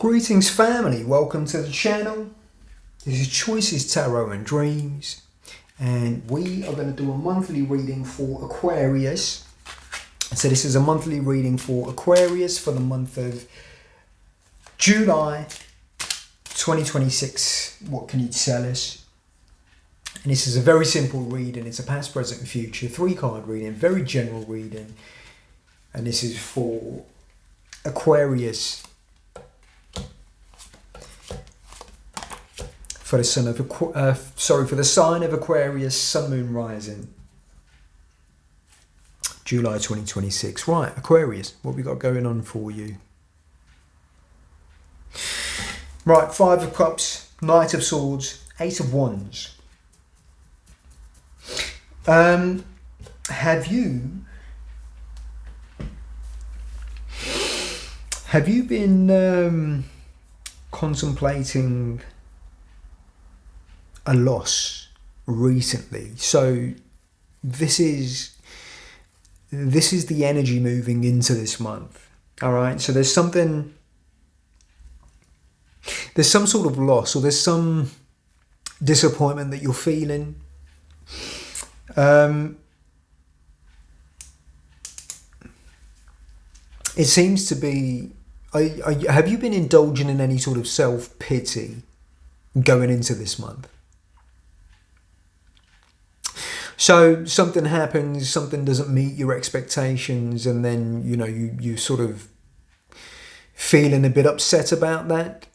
Greetings family, welcome to the channel. This is Choices Tarot and Dreams, and we are going to do a monthly reading for Aquarius. So this is a monthly reading for Aquarius for the month of July 2026. What can you tell us? And this is a very simple reading. It's a past, present and future 3-card reading, very general reading, and this is for Aquarius. For the sign of Aquarius, Sun, Moon, Rising, July 2026. Right, Aquarius, what we got going on for you? Right, 5 of Cups, Knight of Swords, Ace of Wands. Have you been contemplating a loss recently? So this is the energy moving into this month. All right, so there's some sort of loss, or there's some disappointment that you're feeling. It seems to be, have you been indulging in any sort of self-pity going into this month? So something happens, something doesn't meet your expectations, and then, you know, you sort of feeling a bit upset about that.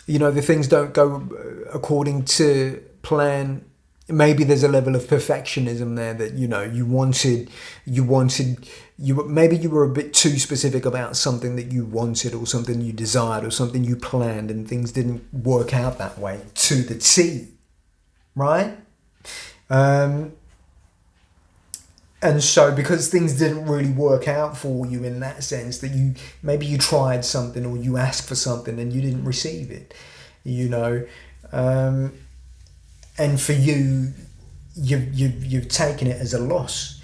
You know, the things don't go according to plan. Maybe there's a level of perfectionism there that, you know, maybe you were a bit too specific about something that you wanted, or something you desired, or something you planned, and things didn't work out that way to the T, right? And so because things didn't really work out for you in that sense, that maybe you tried something, or you asked for something and you didn't receive it, you know, and for you've taken it as a loss,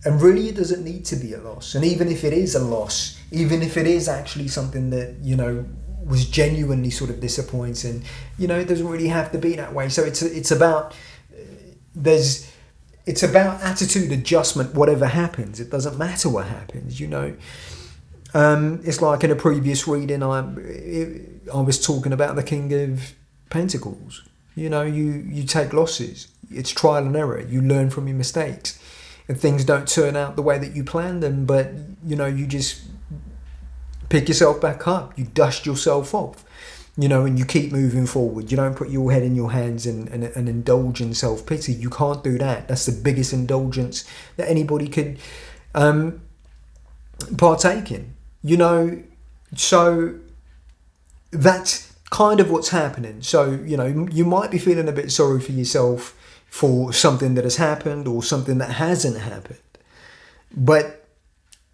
and really it doesn't need to be a loss. And even if it is a loss, even if it is actually something that, you know, was genuinely sort of disappointing, you know, it doesn't really have to be that way. So it's about attitude adjustment. Whatever happens, it doesn't matter what happens, you know. It's like in a previous reading, I was talking about the King of Pentacles. You know, you take losses. It's trial and error. You learn from your mistakes, and things don't turn out the way that you planned them, but, you know, you just pick yourself back up. You dust yourself off, you know, and you keep moving forward. You don't put your head in your hands and indulge in self-pity. You can't do that. That's the biggest indulgence that anybody could partake in, you know. So that's kind of what's happening. So, you know, you might be feeling a bit sorry for yourself for something that has happened, or something that hasn't happened. But,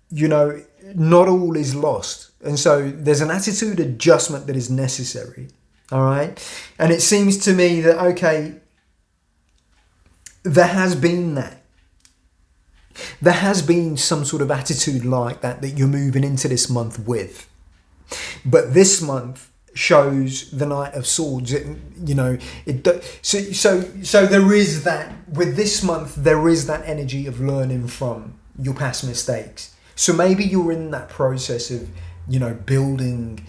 you know, not all is lost. And so there's an attitude adjustment that is necessary. All right. And it seems to me that, okay, there has been that. There has been some sort of attitude like that you're moving into this month with. But this month shows the Knight of Swords. So there is that, with this month, there is that energy of learning from your past mistakes. So maybe you're in that process of, you know, building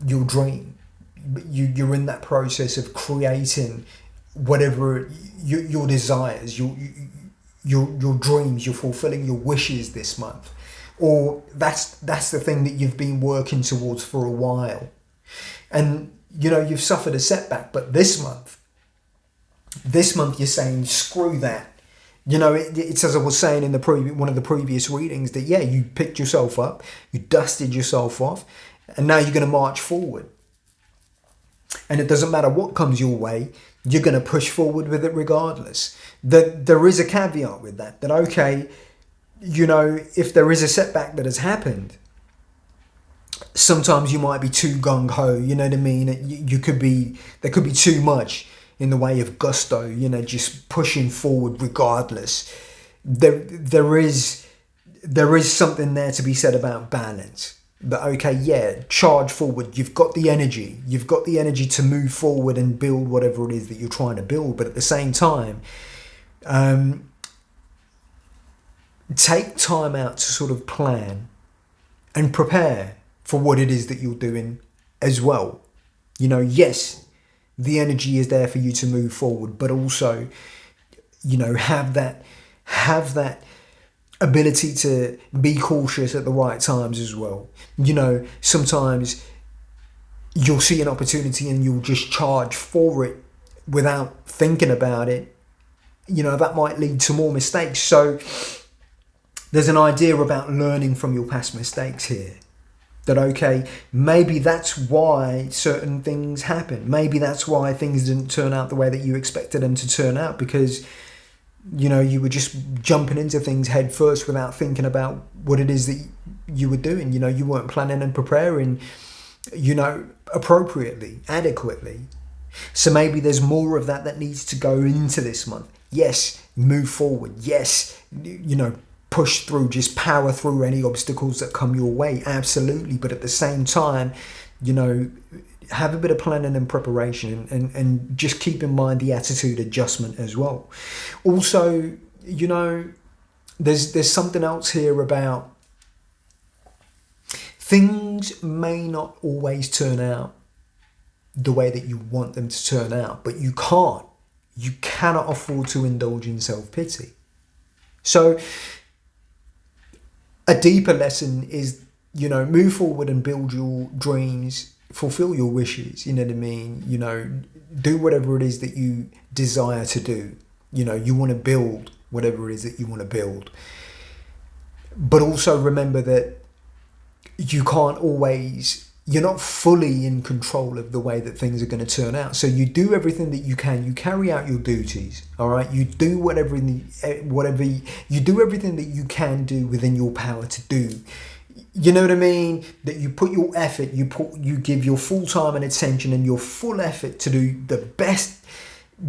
your dream. You're in that process of creating whatever your desires, your dreams. You're fulfilling your wishes this month, or that's the thing that you've been working towards for a while. And, you know, you've suffered a setback, but this month you're saying, screw that. You know, it's as I was saying in one of the previous readings, that, yeah, you picked yourself up, you dusted yourself off, and now you're going to march forward. And it doesn't matter what comes your way, you're going to push forward with it regardless. There is a caveat with that, okay, you know, if there is a setback that has happened, sometimes you might be too gung-ho, you know what I mean? There could be too much in the way of gusto, you know, just pushing forward regardless. There is something there to be said about balance. that, okay, yeah, charge forward. You've got the energy. You've got the energy to move forward and build whatever it is that you're trying to build. But at the same time, take time out to sort of plan and prepare for what it is that you're doing as well. You know, yes, the energy is there for you to move forward, but also, you know, have that ability to be cautious at the right times as well. You know, sometimes you'll see an opportunity and you'll just charge for it without thinking about it. You know, that might lead to more mistakes. So there's an idea about learning from your past mistakes here. That, okay, maybe that's why certain things happen. Maybe that's why things didn't turn out the way that you expected them to turn out, because, you know, you were just jumping into things head first without thinking about what it is that you were doing. You know, you weren't planning and preparing, you know, appropriately, adequately. So maybe there's more of that needs to go into this month. Yes, move forward. Yes, you know, push through, just power through any obstacles that come your way. Absolutely. But at the same time, you know, have a bit of planning and preparation, and just keep in mind the attitude adjustment as well. Also, you know, there's something else here about things may not always turn out the way that you want them to turn out, but you cannot afford to indulge in self-pity. So a deeper lesson is, you know, move forward and build your dreams, fulfill your wishes, you know what I mean? You know, do whatever it is that you desire to do. You know, you want to build whatever it is that you want to build. But also remember that you're not fully in control of the way that things are going to turn out. So you do everything that you can. You carry out your duties, all right? You do you do everything that you can do within your power to do. You know what I mean? That you put your effort, you give your full time and attention and your full effort to do the best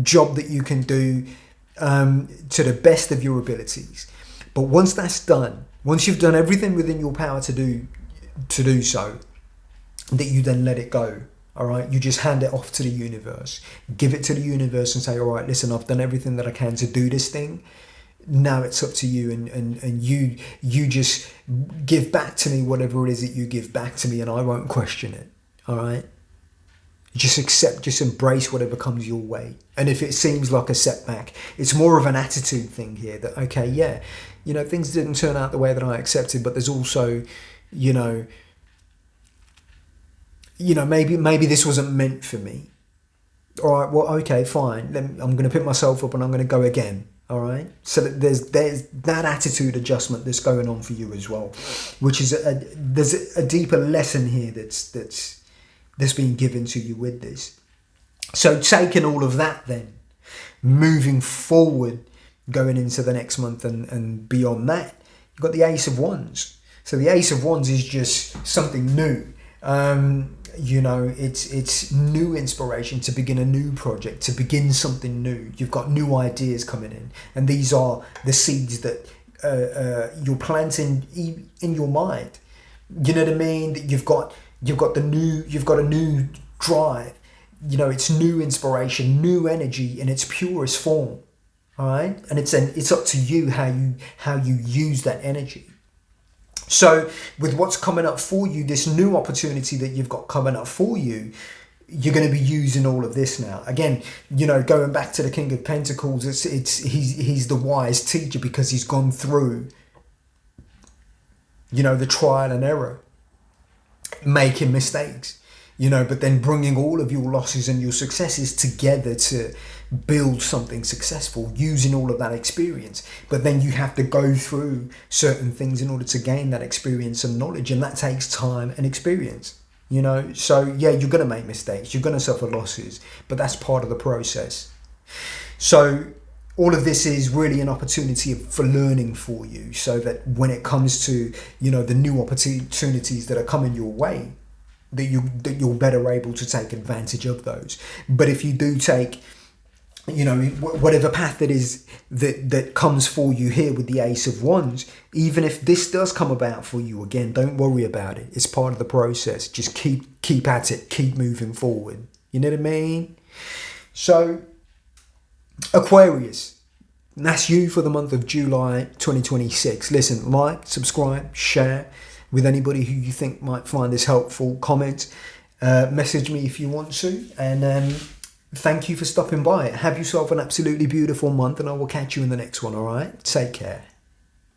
job that you can do, to the best of your abilities. But once that's done, once you've done everything within your power to do so, that you then let it go. All right, you just hand it off to the universe. Give it to the universe and say, all right, listen, I've done everything that I can to do this thing. Now it's up to you, and you just give back to me whatever it is that you give back to me, and I won't question it. All right, just accept, just embrace whatever comes your way. And if it seems like a setback, it's more of an attitude thing here, that, okay, yeah, you know, things didn't turn out the way that I accepted, but there's also, you know, maybe this wasn't meant for me. All right, well, okay, fine. I'm going to pick myself up and I'm going to go again. All right. So there's that attitude adjustment that's going on for you as well, which is there's a deeper lesson here that's being given to you with this. So taking all of that, then moving forward, going into the next month and beyond that, you've got the Ace of Wands. So the Ace of Wands is just something new. You know, it's new inspiration to begin a new project, to begin something new. You've got new ideas coming in, and these are the seeds that you're planting in your mind. You know what I mean? That you've got a new drive. You know, it's new inspiration, new energy in its purest form. All right, and it's up to you how you use that energy. So with what's coming up for you, this new opportunity that you've got coming up for you, you're going to be using all of this now. Again, you know, going back to the King of Pentacles, he's the wise teacher, because he's gone through, you know, the trial and error, making mistakes, you know, but then bringing all of your losses and your successes together to build something successful, using all of that experience. But then you have to go through certain things in order to gain that experience and knowledge, and that takes time and experience, you know. So yeah, you're going to make mistakes, you're going to suffer losses, but that's part of the process. So all of this is really an opportunity for learning for you, so that when it comes to, you know, the new opportunities that are coming your way, that you're better able to take advantage of those. But if you do take you know, whatever path it is that comes for you here with the Ace of Wands, even if this does come about for you, again, don't worry about it. It's part of the process. Just keep at it, keep moving forward. You know what I mean? So, Aquarius, that's you for the month of July 2026. Listen, like, subscribe, share with anybody who you think might find this helpful. Comment, message me if you want to, and thank you for stopping by. Have yourself an absolutely beautiful month, and I will catch you in the next one, all right? Take care.